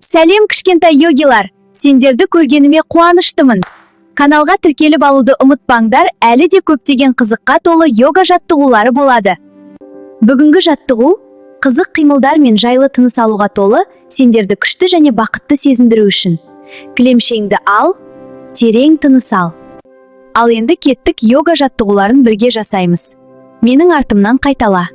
Сәлем кішкентай йогилар, сендерді көргеніме қуаныштымын. Каналға тіркеліп алуды ұмытпаңдар, әлі де көптеген қызыққа толы йога жаттығулары болады. Бүгінгі жаттығу қызық қимылдар мен жайлы тыныс алуға толы, сендерді күшті және бақытты сезіндіру үшін. Кілемшеңді ал, терең тыныс ал. Ал енді кеттік, йога жаттығуларын бірге жасаймыз. Менің артымнан қайтала.